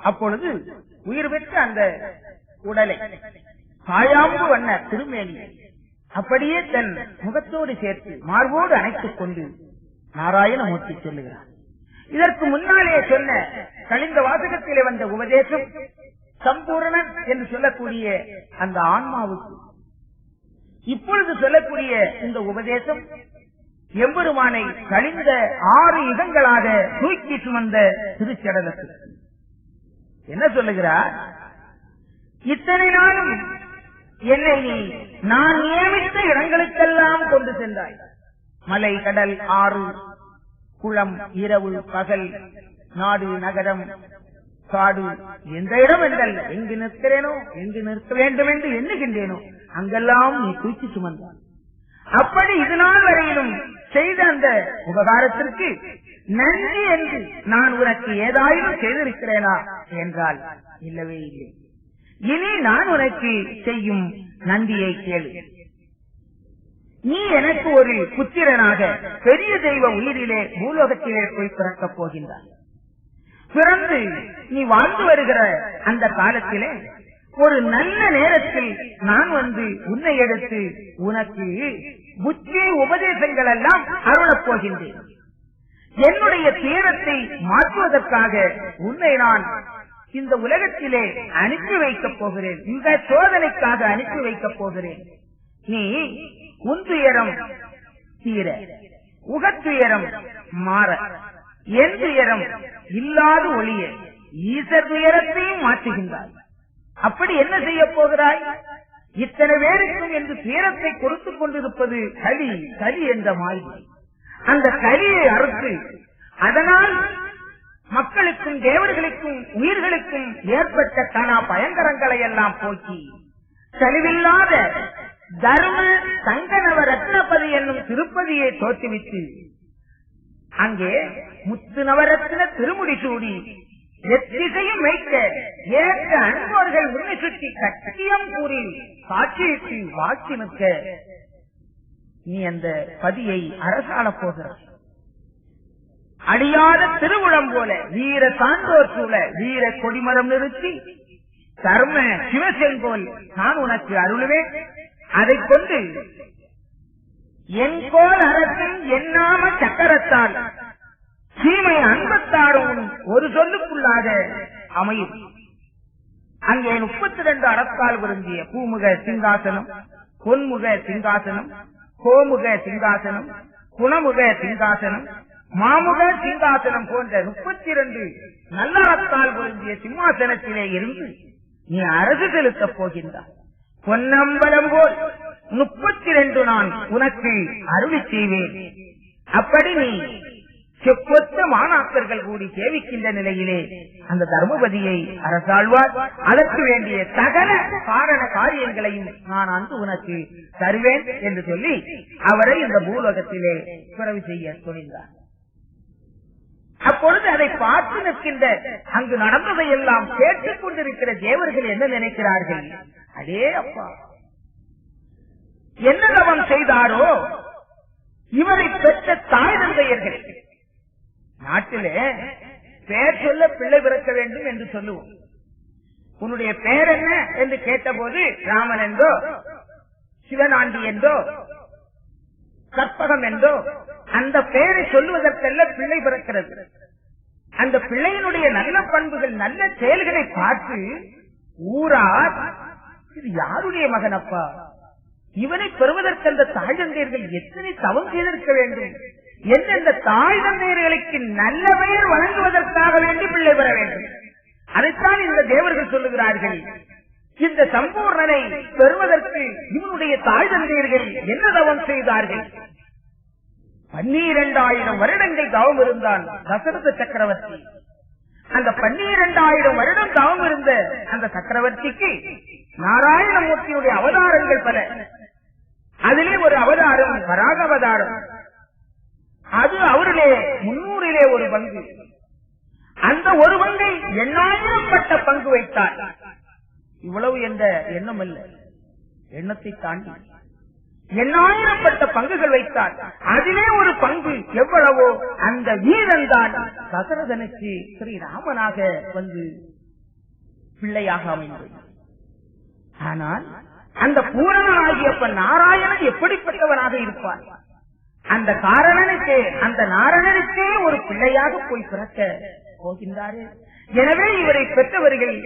அப்பொழுது உயிர் பெற்ற அந்த உடலை காயாம்பு வண்ண திருமேனி அப்படியே தன் முகத்தோடு சேர்த்து மார்போடு அணைத்துக் கொண்டு நாராயணமூர்த்தி சொல்லுகிறார். இதற்கு முன்னாலே சொன்ன கலிந்த வாசகத்திலே வந்த உபதேசம் சம்பூரணன் என்று சொல்லக்கூடிய அந்த ஆன்மாவுக்கு, இப்பொழுது சொல்லக்கூடிய இந்த உபதேசம் எம்பெருமானை கழிந்த 6 யுகங்களாக தூக்கி சுமந்த திருச்சடலத்துக்கு என்ன சொல்லுகிறார்? இத்தனை நாளும் என்னை நான் நியமித்த இடங்களுக்கெல்லாம் கொண்டு சென்றாய். மலை, கடல், ஆறு, குளம், இரவு, பகல், நாடு, நகரம், காடு, எந்த இடம் என்றல்ல, எங்கு நிற்கிறேனோ, எங்கு நிற்க வேண்டும் என்று எண்ணுகின்றேனோ அங்கெல்லாம் நீ தூக்கி சுமந்தாய். அப்படி இது நாள் வரையிலும் செய்த அந்த உபகாரத்திற்கு நன்றி என்று நான் உனக்கு ஏதாயிலும் செய்திருக்கிறேனா என்றால் இல்லவே இல்லை. இனி நான் உனக்கு செய்யும் நன்றியை கேளு. நீ எனக்கு ஒரு புத்திரனாக பெரிய தெய்வ உயிரிலே பூலோகத்திலே போய் பிறக்கப் போகின்றாய். பிறந்து நீ வாழ்ந்து வருகிற அந்த காலத்திலே ஒரு நல்ல நேரத்தில் நான் வந்து உன்னை எடுத்து உனக்கு புத்தி உபதேசங்கள் எல்லாம் அருளப் போகின்றேன். என்னுடைய தீரத்தை மாற்றுவதற்காக உன்னை நான் இந்த உலகத்திலே அனுப்பி வைக்கப் போகிறேன். இந்த சோதனைக்காக அனுப்பி வைக்கப் போகிறேன். நீ உன் துயரம் தீர, உகத்துயரம் மாற, என் துயரம் இல்லாது ஒளிய ஈசர் துயரத்தையும் மாற்றுகின்றாய். அப்படி என்ன செய்ய போகிறாய்? இத்தனை பேருக்கும் என்று துயரத்தை கொடுத்துக் கொண்டிருப்பது கலி, கலி என்ற மாதிரி. அந்த கலியை அறுத்து அதனால் மக்களுக்கும் தேவர்களுக்கும் உயிர்களுக்கும் ஏற்பட்ட கனா பயங்கரங்களை எல்லாம் போக்கி கழிவில்லாத தர்ம சங்கநவ ரத்னபதி என்னும் திருப்பதியை தோற்றுவித்து அங்கே முத்து நவரத்ன திருமுடி சூடி எத்திசையும் வைக்க ஏற்ற அன்பர்கள் முன்னை சுற்றி கட்டியம் கூறி காட்சியிட்டு வாக்கி நிற்க நீ அந்த பதியை அரசாள போகிறாய். அடியாத திருவுளம் போல வீர சான்றோர் சூழ வீர கொடிமரம் நிறுத்தி தர்ம சிவசெங்கோல் நான் உனக்கு அருளுவேன். அதை கொண்டு என் கோல் அரசின் எண்ணாம சக்கரத்தால் சீமை அன்பத்தாரும் ஒரு சொல்லுக்குள்ளாக அமையும். அங்கே 32 அறத்தால் விரும்பிய பூமுக சிங்காசனம், பொன்முக சிங்காசனம், கோமுக சிங்காசனம், குணமுக சிங்காசனம், மாமுக சிங்காசனம் போன்ற 32 நல்லறத்தால் விரும்பிய சிம்மாசனத்திலே இருந்து நீ அரசு செலுத்தப் போகின்றாய். பொன்னம்பலம் போல் 32 நான் உனக்கு அருளி செய்வேன். அப்படி நீ செப்பொத்த மாணாக்கர்கள் கூடி சேவிக்கின்ற நிலையிலே அந்த தர்மபதியை அரசாழ்வார். அதற்கு வேண்டிய சகல காரண காரியங்களையும் நான் அன்று உனக்கு தருவேன் என்று சொல்லி அவரை இந்த பூலோகத்திலே பிறவி செய்ய துணிந்தார். அப்பொழுது அதை பார்த்து நிற்கின்ற அங்கு நடந்ததை எல்லாம் கேட்டுக் கொண்டிருக்கிற தேவர்கள் என்ன நினைக்கிறார்கள்? அடே அப்பா, என்ன தவம் செய்தாரோ இவரை பெற்ற தாய் தந்தையர்கள். நாட்டிலே பெயர் சொல்ல பிள்ளை பிறக்க வேண்டும் என்று சொல்லுவோம். உன்னுடைய பெயர் என்ன என்று கேட்டபோது ராமன் என்றோ, சிவனாண்டி என்றோ, கற்பகம் என்றோ அந்த பெயரை சொல்லுவதற்கல்ல பிள்ளை பிறக்கிறது. அந்த பிள்ளையினுடைய நல்ல பண்புகள், நல்ல செயல்களை பார்த்து ஊரார் இது யாருடைய மகனப்பா, இவனை பெறுவதற்கு அந்த தாய் தந்தையர்கள் எத்தனை தவம் செய்திருக்க வேண்டும், எந்தெந்த தாய் தந்தையர்களுக்கு நல்ல பெயர் வழங்குவதற்காக வேண்டி பிள்ளை பெற வேண்டும். அதைத்தான் இந்த தேவர்கள் சொல்லுகிறார்கள். இந்த சம்பூர்ணனை பெறுவதற்கு இவனுடைய தாய் தந்தையர்கள் என்ன தவம் செய்தார்கள்? 12,000 வருடங்கள் தவம் இருந்தான் தசரத சக்கரவர்த்தி. அந்த 12,000 வருடம் தவம் இருந்த அந்த சக்கரவர்த்திக்கு நாராயணமூர்த்தியுடைய அவதாரங்கள் பல. அதிலே ஒரு அவதாரம் வராக அவதாரம். அது அவரிலே 300 ஒரு பங்கு. அந்த ஒரு பங்கை 8,000 பங்கு வைத்தார். இவ்வளவு என்ற எண்ணம் அல்ல, எண்ணத்தை தாண்டி 8,000 பங்குகள் வைத்தார். அதிலே ஒரு பங்கு எவ்வளவோ அந்த வீரன் தான் தசரதனுக்கு ஸ்ரீராமனாக வந்து பிள்ளையாக அமைந்தது. ஆனால் அந்த பூரணனாகிய நாராயணன் எப்படிப்பட்டவனாக இருப்பார்? அந்த காரணனுக்கே, அந்த நாராயணனுக்கே ஒரு பிள்ளையாக போய் பிறக்க போகின்றாரே. எனவே இவரை பெற்றவர்கள்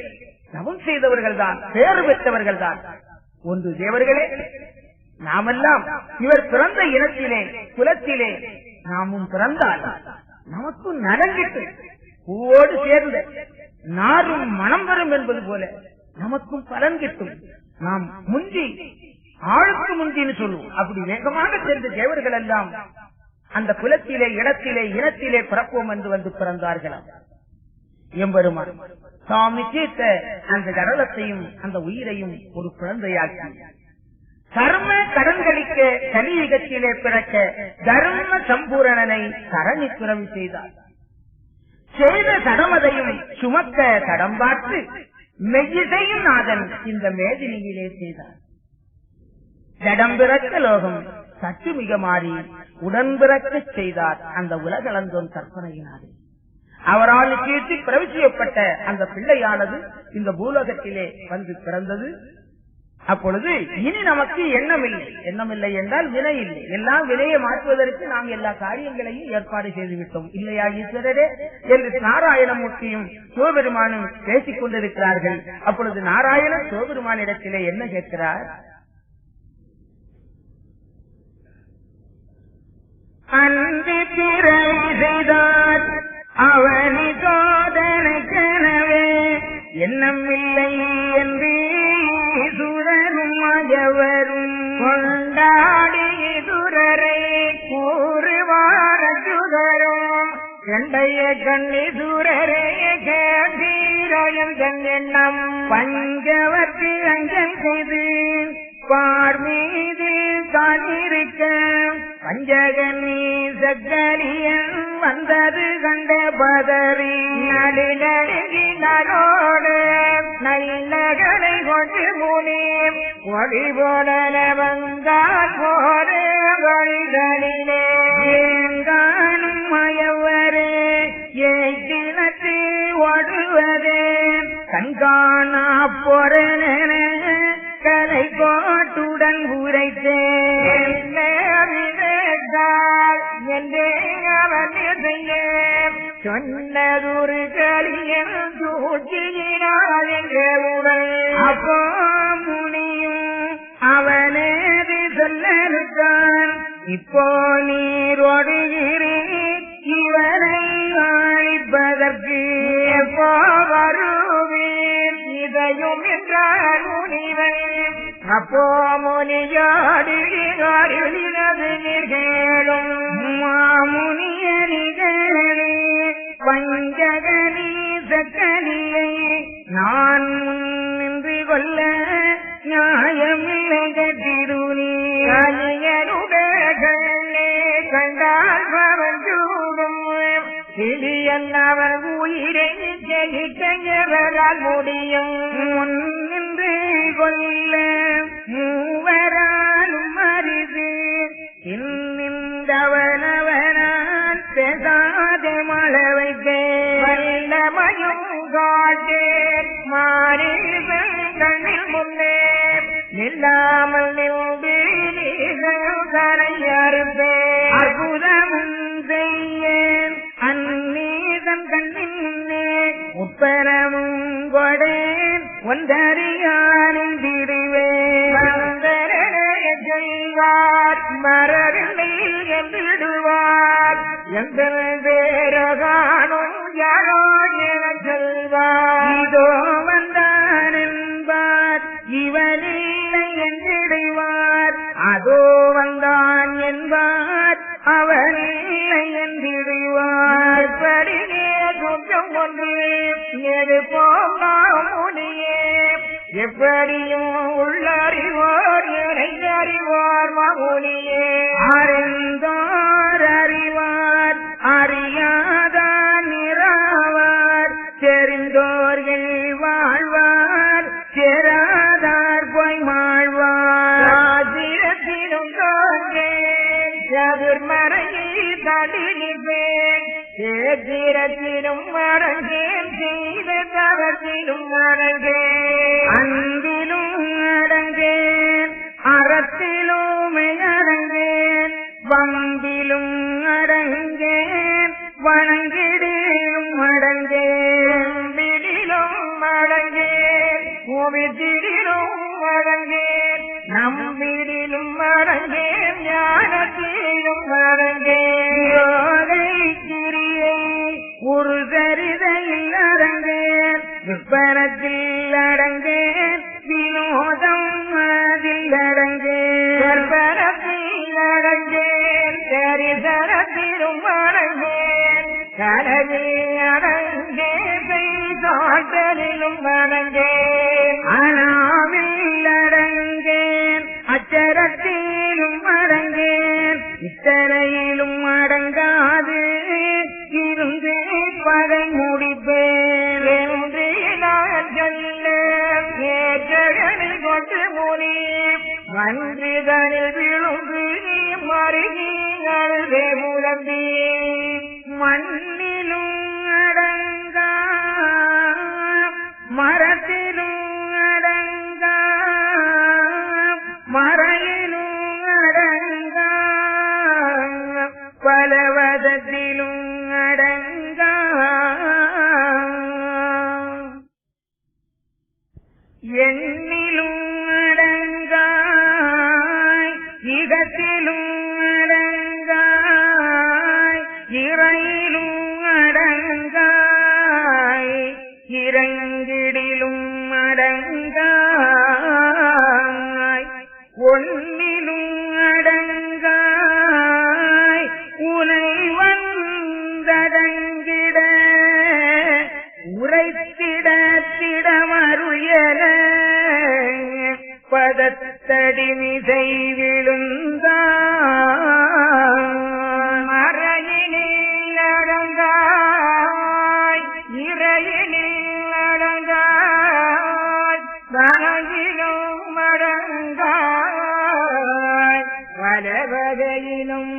தவம் செய்தவர்கள் தான், பேறு பெற்றவர்கள் தான். ஒன்று தேவர்களே, நாமெல்லாம் இவர் பிறந்த இனத்திலே குலத்திலே நாமும் பிறந்தால் நமக்கும் நலங்கிட்டு பூவோடு சேர்ந்த நாரும் மனம் வரும் என்பது போல நமக்கும் பலன் கிட்டும். நாம் முந்தி ஆளுக்கு முந்தின்னு சொல்லுவோம். அப்படி வேகமாக சேர்ந்த தேவர்கள் எல்லாம் அந்த குலத்திலே இடத்திலே இனத்திலே பிறப்போம் என்று வந்து பிறந்தார்களாம். எம்பெருமான் தாம் நிச்சயித்த அந்த கடலத்தையும் அந்த உயிரையும் ஒரு குழந்தையாக்கி கர்ம கடன்களிக்க கலியுகத்திலே பிறக்க தர்ம சம்பூரணனை தரணி துறவி செய்தார். செய்த தடமதையும் சுமக்க தடம் பார்த்து மெய்யிசையும் நாதன் இந்த மேதினியிலே செய்தார். ஜடம் பிறக்க லோகம் சற்று மிக மாறி உடன் பிறக்க செய்தார் அந்த உலகளந்தோன் கற்பனையினாலே. அவரால் கீழ்த்தி பிரவேசிக்கப்பட்ட அந்த பிள்ளையானது இந்த பூலோகத்திலே வந்து பிறந்தது. அப்பொழுது இனி நமக்கு எண்ணமில்லை என்றால் வினை இல்லை. எல்லாம் வினையை மாற்றுவதற்கு நாம் எல்லா காரியங்களையும் ஏற்பாடு செய்துவிட்டோம் இல்லையா ஈஸ்வரரே என்று நாராயணமூர்த்தியும் சிவபெருமானும் பேசிக் கொண்டிருக்கிறார்கள். அப்பொழுது நாராயணன் சிவபெருமானிடத்திலே என்ன கேட்கிறார்? அன்பு பிறை செய்தார் அவனி சோதனைக்கெனவே எண்ணம் இல்லை என்று சுரரும் மகவரும் கொண்டாடி துரரை கூறுவார சுதரும் கண்டைய கண்ணி சுரரே கேட்டீரயம் எண்ணம் பஞ்சவர்க்கு அஞ்சல் செய்து பார் மீது காணிருக்க பஞ்சகனி சக்கரியன் வந்தது கண்ட பதறி நடுநடுகினோடு நல்லகளை கொண்டு முனி ஒளி போடல வந்தால் போது வழிகளிலே காணும் மயவரே ஏற்றினத்து ஓடுவதே கண்காணா பொறன கலை கோட்டுடன் உரைத்தேன் என்றே அவன் சொன்னதொரு கலியன் சூழ்ச்சியினார் என்றவுடன் அப்போ முனியும் அவனேது சொல்லறுத்தான். இப்போ நீர் ஒடுகிறீர் இவரை அழிப்பதற்கு எப்போ வருவீர் இதையும் என்றார் முனிவன். அப்போ முனியோடு அருளினது நிகழும் மாமுனியனிகளே பஞ்சகனி சக்கனியை நான் முன்னின்று கொள்ள நியாயமில்லை கட்டிருநீ அணியருடே கண்டால் பவன் சூடும் கிளியன் அவர் உயிரை ஜெயிக்கவரால் முடியும் முன்னின்று கொள்ள மூவராலும் அரிது இன்னின்றவனவனால் பேசாதே மழை வைத்தே வல்லமையும் காட்டே மாறி கண்ணில் முன்னே நில்லாமல் நின்று கரையறுப்பே அற்புதமும் செய்ய அந்நீதன் கண்ணின் முன்னே உப்பரமும் கொடேன் ஒன்றறியானின் திருவே செய்வார் மரரில் என்றிடுவார் எங்கள் வேறகானும் யாரோ என சொல்வார் இதோ வந்தான் என்பார் இவனில்லை என்றிடுவார் அதோ வந்தான் என்பார் அவனில்லை என்றிடுவார் படியே குற்றம் ஒன்று எது போகாம் முனியே எப்படியும் உள்ளறிவோர் அறிவோர் மகுனியே அறிந்தோர் அறிவார் அறியாதான் நிறாவார் தெரிந்தோர்கள் வாழ்வார் சேராதார் போய் மாழ்வார் ஆதிரத்திலும் சதுர்மறையை தடுப்பேன் சேத்திரத்திலும் மடங்கேன் செய்த தவசி அறத்திலும் அடங்கேன், அன்பிலும் அடங்கேன், அறத்திலுமே அடங்கேன், வம்பிலும் அடங்கேன், வணங்கிடிலும் அடங்கேன், விடிலும் அடங்கேன், கோவிதிலும் அடங்கேன், நம்பிடிலும் அடங்கேன், ஞானத்திலும் அடங்கேன், யோகை கிரியை ஒரு சரிதையில் அடங்கேன், விற்பனத்தில் அடங்கேன், வினோதம் அதில் அடங்கேன், கற்பனத்தில் அடங்கேன், சரிதரத்திலும் அடங்கேன், கடலில் அடங்கேன், காட்டலிலும் அடங்கேன், அனாவில் அடங்கேன், அச்சரத்திலும் அடங்கேன், இத்தனையிலும் அடங்காது இருந்து பதை முடிப்பேன் என்று நான் சொல்ல ஏற்றகனில் கொண்டு முனி மன்றிதனில் விழுந்து மருகி அழுதே முழம்பி மண்ணிலும் அடங்கா மரத்திலும் அடங்கா மறையிலும் அடங்கா பலவதத்திலும் அடங்கா எண்ணிலும் அடங்காய் இகத்திலும் அடங்காய் இறையிலும் அடங்காய் இறங்கிடிலும் அடங்காய் ஒன்னிலும் அடங்காய் உனை வந்தடங்கிட உரைத்திட திடமருயர பதத்தடி மிசை விழுந்தான் மறையினில் அடங்காய் இறையினில் அடங்காய் வனகிலும் அடங்காய் வலவகையிலும்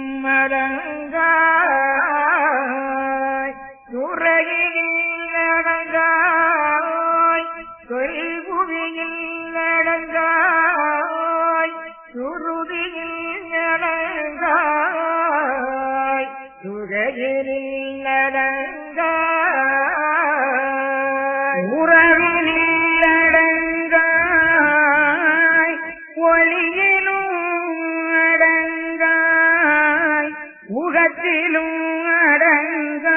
அடங்காய் துறையினில் அடங்காய் தொல்புவியில் அடங்காய் சுருதியில் அடங்காய் சுகையினில் அடங்காய் உறவினில் அடங்காய் ஒளியிலும் அடங்காய் உகத்திலும்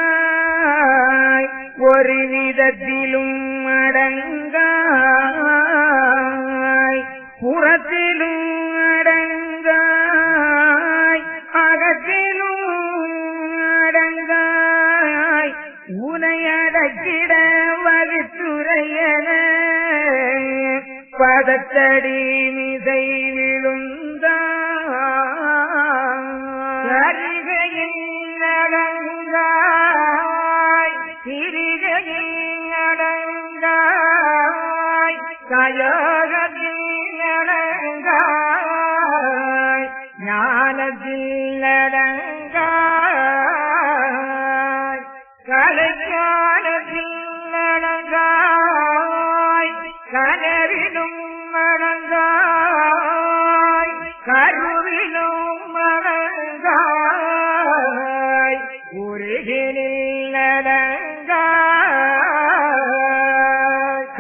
அடங்காய் ஒரு விதத்திலும் அடங்காய் புறத்திலும் அடங்காய் அகத்திலும் அடங்காய் உனை அடக்கிட வகுத்துரையன பதத்தடி மிசை விழுந்தான் அருகையில் அடங்காய் சிறிகையில் அடங்காய் கயோகத்தில் அடங்காய் ஞானத்தில் அடங்காய் கலைஞானத்தில் அடங்காய் கனவிலும் அடங்காய் கருவிலும் அடங்காய் உருகினில் அடங்காய்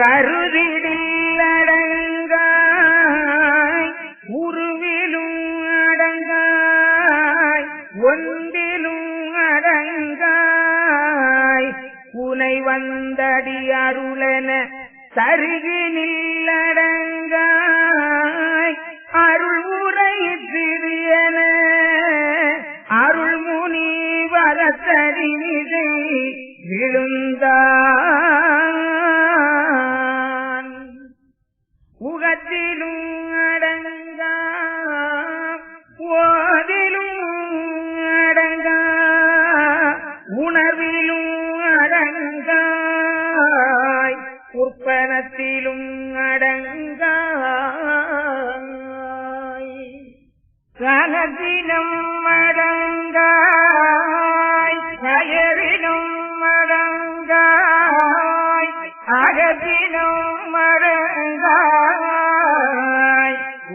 கருவிடில் அடங்காய் உருவிலும் அடங்காய் ஒன்றிலும் அடங்காய் உனை வந்தடி அருளன தருகினில் அடங்காய் அருள் உரை திரியன அருள்முனி வரத்தடி மிசை விழுந்தான் உகத்திலும் அடங்கா ஓதிலும் அடங்கா உணர்விலும் அடங்காய் உற்பனத்திலும் அடங்காய் கனத்திலும் அடங்காய் கயரிலும் அடங்காய் அகத்திலும் மடங்காய்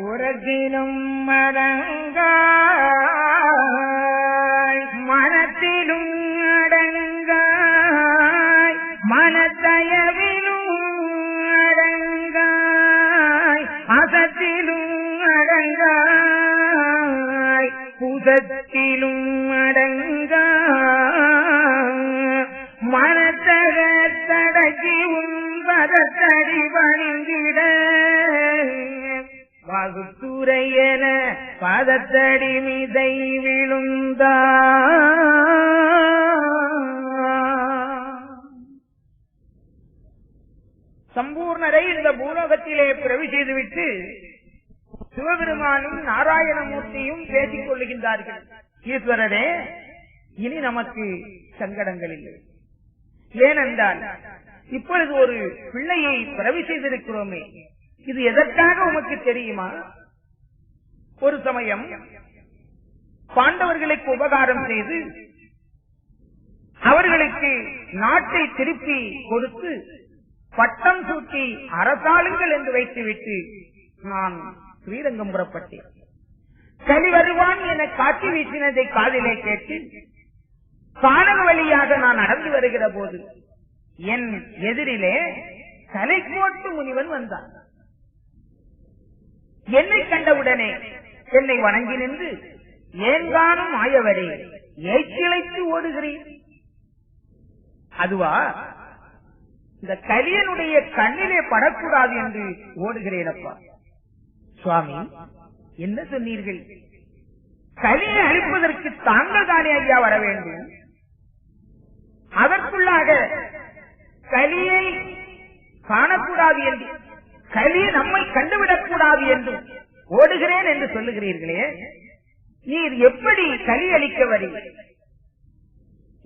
உரத்திலும் மடங்காய் மனத்திலும் அடங்காய் மனத்தயவிலும் அடங்காய் அசத்திலும் அடங்காய் புதத்திலும் அடங்காய் மனத்தகத்தடக்கி உன்பதத்தடி பணிந்திட வகுத்துரையன பதத்தடி மிதை விழுந்தா. சம்பூர்ணரை இந்த பூலோகத்திலே பிரவி செய்துவிட்டு சிவபெருமானும் நாராயணமூர்த்தியும் பேசிக் கொள்ளுகின்றார்கள். ஈஸ்வரரே, இனி நமக்கு சங்கடங்கள் இல்லை. ஏனென்றால் இப்பொழுது ஒரு பிள்ளையை பிரவி செய்திருக்கிறோமே, இது எதற்காக உமக்கு தெரியுமா? ஒரு சமயம் பாண்டவர்களுக்கு உபகாரம் செய்து அவர்களுக்கு நாட்டை திருப்பி கொடுத்து பட்டம் சூட்டி அரசாளுங்கள் என்று வைத்துவிட்டு நான் ஸ்ரீரங்கம் புறப்பட்டேன். கலி வருவான் என காட்சி வீசினதை காதிலே கேட்டு காணல் வழியாக நான் நடந்து வருகிற போது என் எதிரிலே தலைக்கோட்டு முனிவன் வந்தான். என்னை கண்டவுடனே என்னை வணங்கி நின்று, ஏன்கானும் ஆயவரே, ஏச்சிழைத்து ஓடுகிறேன். அதுவா, இந்த கலியனுடைய கண்ணிலே படக்கூடாது என்று ஓடுகிறேனப்பா. சுவாமி, என்ன சொன்னீர்கள்? கலியை அழிப்பதற்கு தாங்கள் தானே ஐயா வர வேண்டும். அதற்குள்ளாக கலியை காணக்கூடாது என்று, கலி நம்மை கண்டுவிடக் கூடாது என்று ஓடுகிறேன் என்று சொல்லுகிறீர்களே, நீர் எப்படி கலி அளிக்க வருகிறீர்?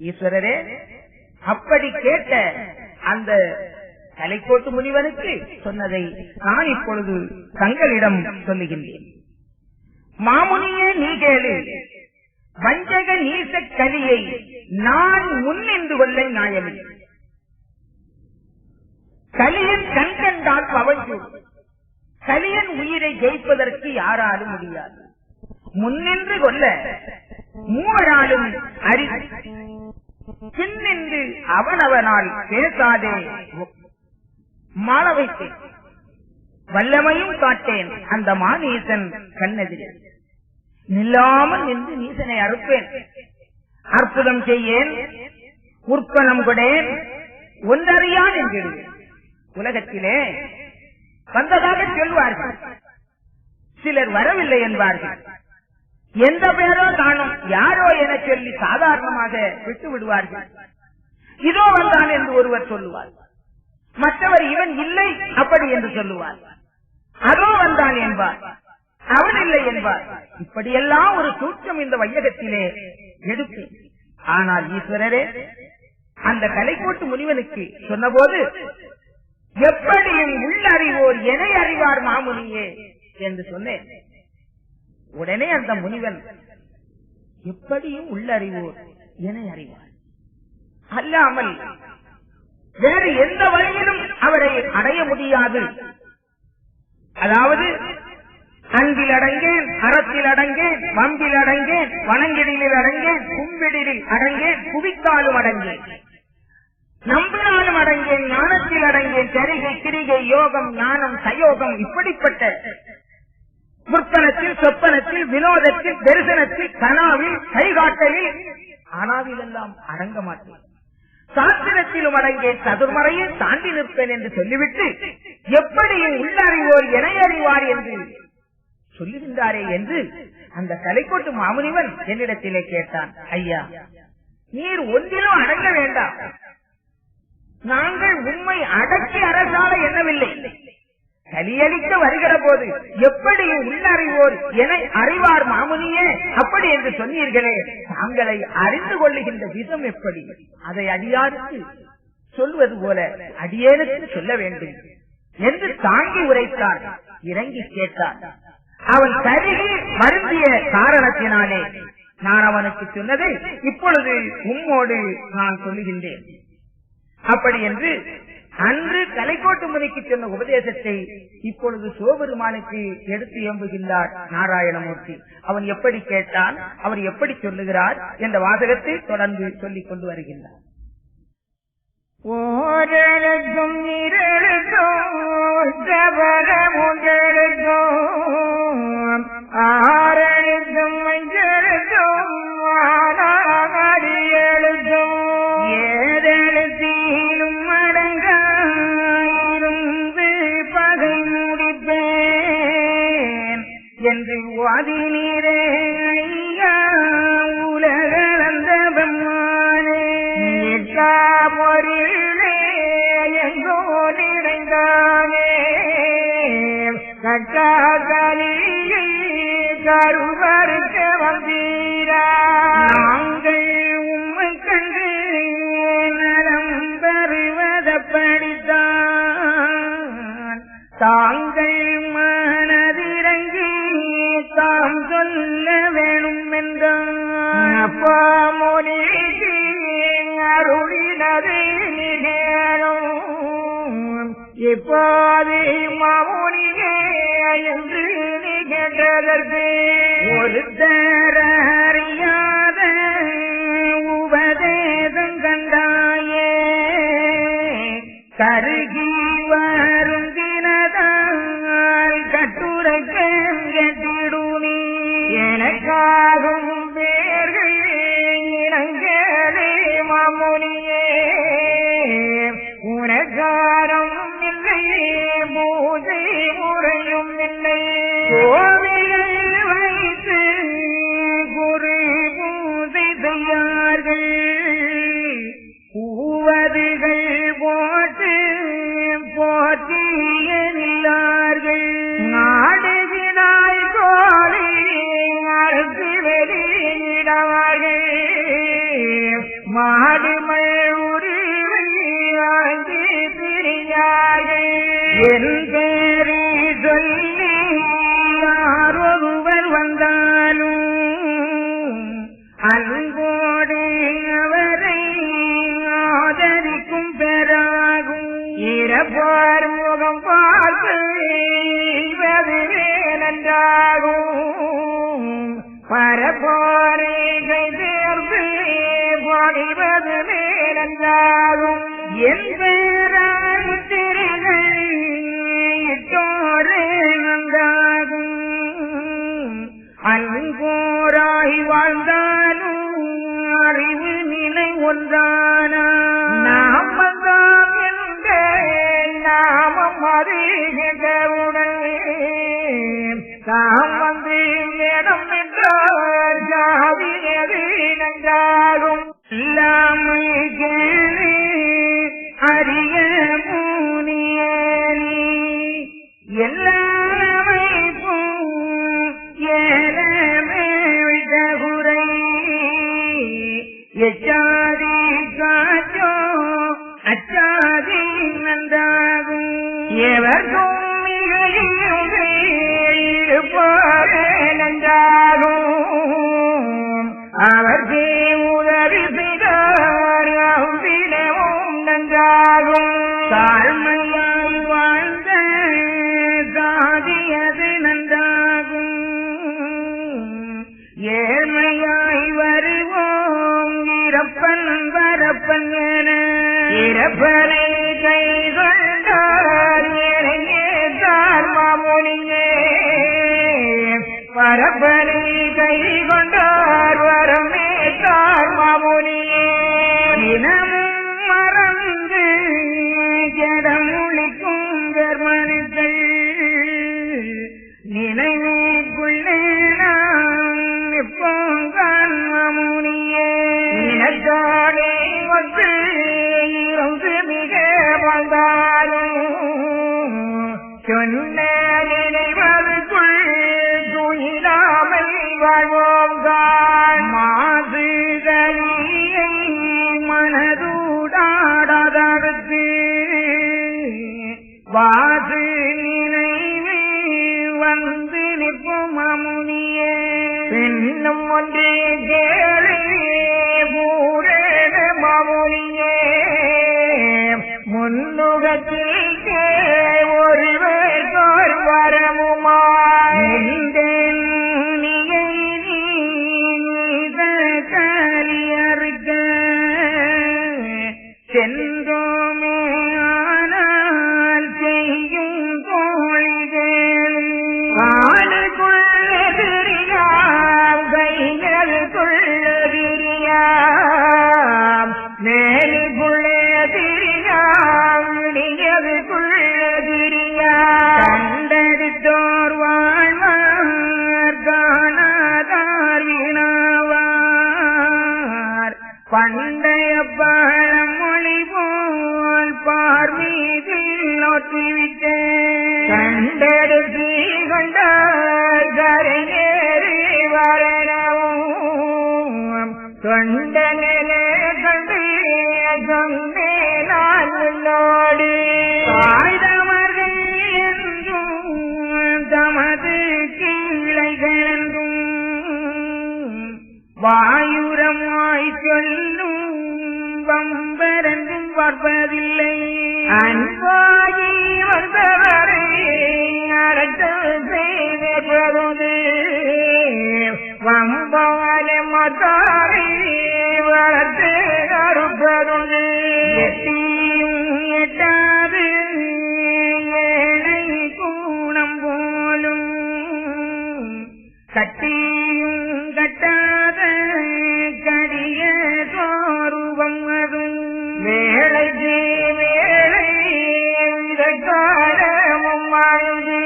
ஈஸ்வரரே, அப்படி கேட்ட அந்த தலைக்கோட்டு முனிவனுக்கு சொன்னதை நான் இப்பொழுது தங்களிடம் சொல்லுகின்றேன். மாமுனியே, நீ கேளு. வஞ்சக நீச கலியை நான் முன்னின்று கொள்ள நியாயமில்லை. கலியன் கண் கண்டால் பவஞ்சு. கலியன் உயிரை ஜெயிப்பதற்கு யாராலும் முடியாது. முன்னின்று கொள்ள மூவராலும் அறிவு. பின்னின்று அவனவனால் பேசாதே மாள வைத்தேன். வல்லமையும் காட்டேன் அந்த மாநீசன் கண்ணெதிரே. நில்லாமல் நின்று நீசனை அறுப்பேன். அற்புதம் செய்யேன், உற்பனம் கொடேன், ஒன்றறியான் என்கிறேன். உலகத்திலே வந்ததாக சொல்வார்கள், சிலர் வரவில்லை என்பார்கள். எந்த பேரோ காணும் யாரோ என சொல்லி சாதாரணமாக விட்டு விடுவார்கள். இதோ வந்தான் என்று ஒருவர் சொல்லுவார், மற்றவர் இவன் இல்லை அப்படி என்று சொல்லுவார். அதோ வந்தான் என்பார், அவன் இல்லை என்பார். இப்படியெல்லாம் ஒரு சூட்சம் இந்த வையகத்திலே எடுத்து. ஆனால் ஈஸ்வரரே, அந்த கலைக்கோட்டு முனிவனுக்கு சொன்னபோது, எப்படியும் உள்ளறிவோர் என அறிவார் மாமுனியே என்று சொன்னேன். உடனே அந்த முனிவன், எப்படியும் உள்ளறிவோர் என அறிவார், அல்லாமல் வேறு எந்த வழியிலும் அவரை அடைய முடியாது. அதாவது அன்பில் அடங்கேன், அறத்தில் அடங்கேன், வம்பில் அடங்கேன், வணங்கிடிலில் அடங்கேன், கும்பிடிலில் அடங்கேன், குவிக்காலும் அடங்கேன், நம்பினாலும் அடங்கேன், ஞானத்தில் அடங்கேன், சரிகை கிரிகை யோகம் ஞானம் சயோகம், இப்படிப்பட்ட முற்பனத்தில் சொப்பனத்தில் வினோதத்தில் தரிசனத்தில் கனாவில் கைகாட்டலில் ஆனாவில் எல்லாம் அடங்க மாட்டேன். சாஸ்திரத்திலும் அடங்கேன், சதுர்மறையை தாண்டி நிற்பேன் என்று சொல்லிவிட்டு, எப்படியும் உள்ளறிவோர் என அறிவார் என்று சொல்லுகின்றாரே என்று அந்த கலைக்கோட்டு மாமுனிவன் என்னிடத்திலே கேட்டான். ஐயா, நீர் ஒன்றிலும் அடங்க வேண்டாம். நாங்கள் உண்மை அடக்கி அரசால எண்ணவில்லை. கலியளிக்க வருகிற போது எப்படியும் உள்ளறிவோர் என அறிவார் மாமுனியே அப்படி என்று சொன்னீர்களே, தாங்களை அறிந்து கொள்ளுகின்ற விதம் எப்படி? அதை அடியாருக்கு சொல்வது போல அடியேனுக்கு சொல்ல வேண்டும் என்று தாங்கி உரைத்தான். இறங்கி கேட்டான். அவன் கருகி வருந்திய காரணத்தினாலே நான் அவனுக்கு சொன்னதை இப்பொழுது உம்மோடு நான் சொல்லுகின்றேன். அப்படி என்று அன்று கலைக்கோட்டு முனிக்கு சொன்ன உபதேசத்தை இப்பொழுது சிவபெருமானுக்கு எடுத்து எம்புகின்றார் நாராயணமூர்த்தி. அவன் எப்படி கேட்டான், அவர் எப்படி சொல்லுகிறார் என்ற வாசகத்தை தொடர்ந்து சொல்லிக் கொண்டு வருகின்றார். ஓரெழுத்தும் இரழுத்தும் மூன்றெழுத்தும் ஆறெழுத்தும் அஞ்செழுத்தும் ஆனாடி எழுத்தும் ஏதெழுத்திலும் அடங்காயிருந்து பகை முடிப்பேன் என்று வாதி நீரே ஐயா உலகளந்த பெம்மானே பொருளே எங்கோ நிறைந்தானே கட்டாதலியை கருவறுக்க வந்தீரா நாங்கள் உம்மை கண்டு நலம் பெறுவதப்படித்தான் தாங்கள் மனதிறங்கி தாம் சொல்ல வேணும் என்றான். அப்பா மொழிக்கு அருளினதை நிகழும் இப்போது மாமுனியே என்று நிகழ்ந்ததற்கு ஒருத்தரறியாத உபதேசம் கண்டாயே கருகி வரும் தினதால் கட்டுரைக்க கட்டிடுனி எனக்காகும் பேர்கள் இனங்களே மாமுனியே உனக்காரம் இல்லை பூஜை முறையும் இல்லை கோவிலில் வைத்து குரு பூஜை செய்யார்கள் பூவதுகள் போட்டு போற்றியல்லார்கள் நாடுகினாய் கோழி அரசு வெளியிடவார்கள் மாடுமை உரிமை ஆழ்ந்து பிரியார்கள் என் பேரை சொல்லி யாரொருவர் வந்தாலும் அன்போடு அவரை ஆதரிக்கும் பெறாகும் இறப்பார் முகம் பார்த்து நன்றாகும் பரப்போரை கை சேர்ந்து பாடிவது மேலந்தாகும் என் பேராய் திரைகள் இட்டோரே நன்றாகும் அன்போராய் வாழ்ந்தாலும் அறிவு நிலை ஒன்றானா நாமதான் என்ற நாமம் அறிகிறவுடன் தாம் வந்து வேடம் என்றால் ஜாதி எது நன்றாகும் இல்லாமை கேளு அரிய முனியேனி எல்லாமைப்பும் ஏலமே விடகுரை எச்சாதி காற்றோ அச்சாதி நன்றாகும் எவர்க்கும் இருப்போரே நன்றாகும் அவர்கே உதவி செய்தார் அவ்விடமும் நன்றாகும் தாழ்மையால் வாழ்ந்த சாதியது நன்றாகும் ஏழ்மையாய் வருவோம் இறப்பன் வரப்பன் என இறப்பனை கை கொண்டார் இறங்கேத்தார் மாமுனியே பரப்பனை கை கொண்டார் வரமேத்தார் மாமுனியே தினமும் மறந்து ஜடமொழிக்கும் கர்மனுக்கள் நினைவுக்குள்ளே நாம் எப்போங்கான் மாமுனியே நினைத்தாலே வந்து இருந்து மிக வந்தாலும் சொன்ன நினைவதுக்குள் துயிலாமல் வாழ்வோம் தான் மாசுதலியை மனதூடாடாதற்கு வாசு நினைவு வந்து நிற்கும் மாமுனியே இன்னும் ஒன்றே கேளு பூரண மாமுனியே முன்னுக கண்டெடுத்து கொண்ட கரையேறி வரணும் தொண்டனே கண்டு சொன்னே நான் உன்னோடு ஆயுதமர்கள் என்றும் தமது கீழைகளும் வாயுரமாய் சொல்லும் வம்பரங்கும் பார்ப்பதில்லை அன்பாகி வந்தவரை அடக்கம் செய்வது வம்பால மத்தாரை வளர்த்து அறுப்பது எட்டியும் எட்டாது ஏழை கூணம் போலும் கட்டியும் கட்டாத கடிய சோருவம் அதும் வேளைக்கு வேளை காலமும் வாழ்ந்து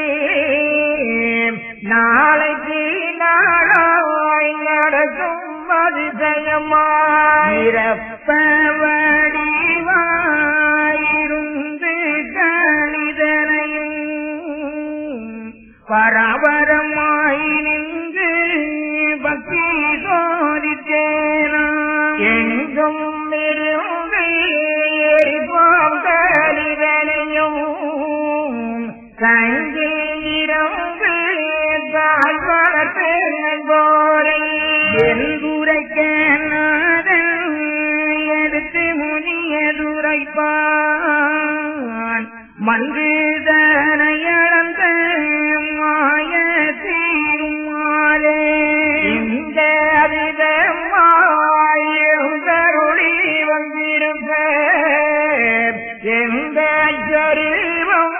நாளைக்கு நாளாய் நடக்கும் அதிசயமாயிரப்பவடிவாயிருந்து கணிதனையும் பரபரமாய் நின்று பக்தி சோதித்தேனா எங்கும் இருந்து எரிப்போம் கணிதனையும் கங்கிருந்து தாய் வளர்த்தேன் போரை எங்குரைக்க நாதன் எடுத்து முனியதுரைப்பான் மன்றுதனையளந்த மாய தீருமாலே இந்த விதமாயுதருளி வந்திருப்ப எந்த ஜருவம்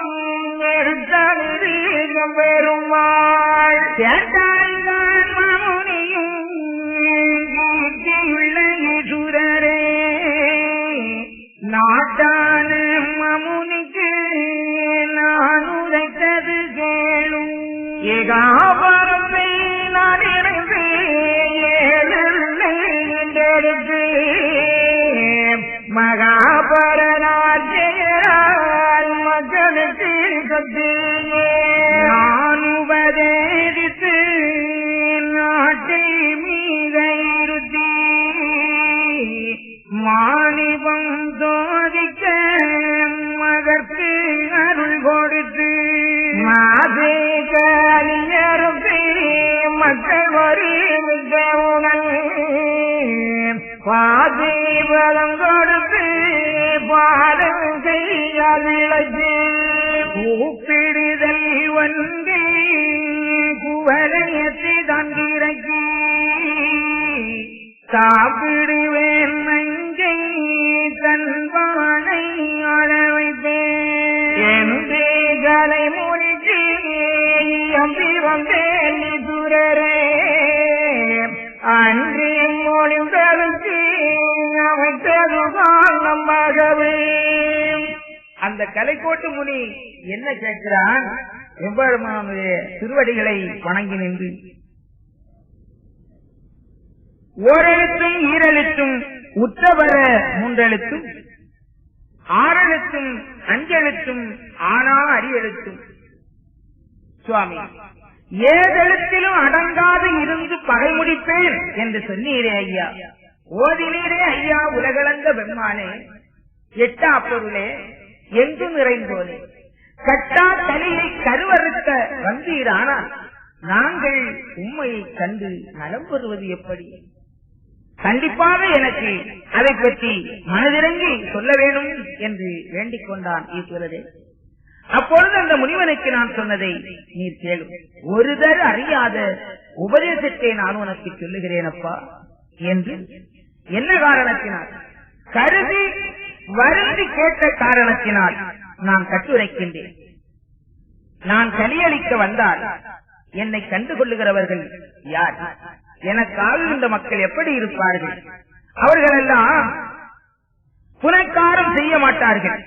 எடுத்தீகம் பெருமாள் கேட்டாய்தான் மாமுனியும் கீர்த்தியுள்ள ஈசுரரே நாட்டான மாமுனிக்கு நான் உரைத்தது கேளும் ஏகாபரத்தை நான் இருந்து ஏழெடுத்து மகாபரனார் மக்களுக்கு நான் உபதேசித்து நாட்டை மீத இருத்தி மானிபம் சோதிக்க மகற்கு அருள் கொடுத்து மாதே கலியருத்தி மக்கள் ஒரு மிகவும் பாதி பலம் கொடுத்து பாடம் செய்யாது கூப்பிடுதல் ஒன்றே குவலையத்தை தந்திரக்கி சாப்பிடுவேன் நஞ்சை தன்பானை அளவைத்தேன் என்று கலை முடித்து அம்பி வந்தேன் துரரே அன்றே மொழிகளுக்கு அமைத்ததுதான் நம்பகவே. அந்த கலைக்கோட்டு முனி என்ன கேட்கிறான்? எவ்வளவு திருவடிகளை வணங்கி நின்று ஓரெழுத்தும் ஈரெழுத்தும் உற்றவர மூன்றெழுத்தும் ஆறெழுத்தும் அஞ்செழுத்தும் ஆனா அரியெழுத்தும் சுவாமி ஏதெழுத்திலும் அடங்காது இருந்து பகை முடிப்பேன் என்று சொன்னீரே ஐயா. ஓதினீரே ஐயா உலகளந்த பெருமானே, எட்டா பொருளே, எங்கு நிறைந்தோனே, கட்டா தலையை கருவறுத்த வந்தீரானால் நாங்கள் உண்மையை கண்டு நலம் பெறுவது எப்படி? கண்டிப்பாக எனக்கு அதை பற்றி மனதிறங்கி சொல்ல வேண்டும் என்று வேண்டிக் கொண்டான் ஈஸ்வரரே. அப்பொழுது அந்த முனிவனுக்கு நான் சொன்னதை நீர் கேளு. ஒருதர் அறியாத உபதேசத்தை நான் உனக்கு சொல்லுகிறேன் அப்பா என்று. என்ன காரணத்தினால்? கருதி வருந்தி கேட்ட காரணத்தினால் நான் கட்டுரைக்கின்றேன். நான் கலியளிக்க வந்தால் என்னை கண்டுகொள்ளுகிறவர்கள் யார்? எனக்காக இந்த மக்கள் எப்படி இருப்பார்கள்? அவர்கள் எல்லாம் புனக்காரம் செய்ய மாட்டார்கள்.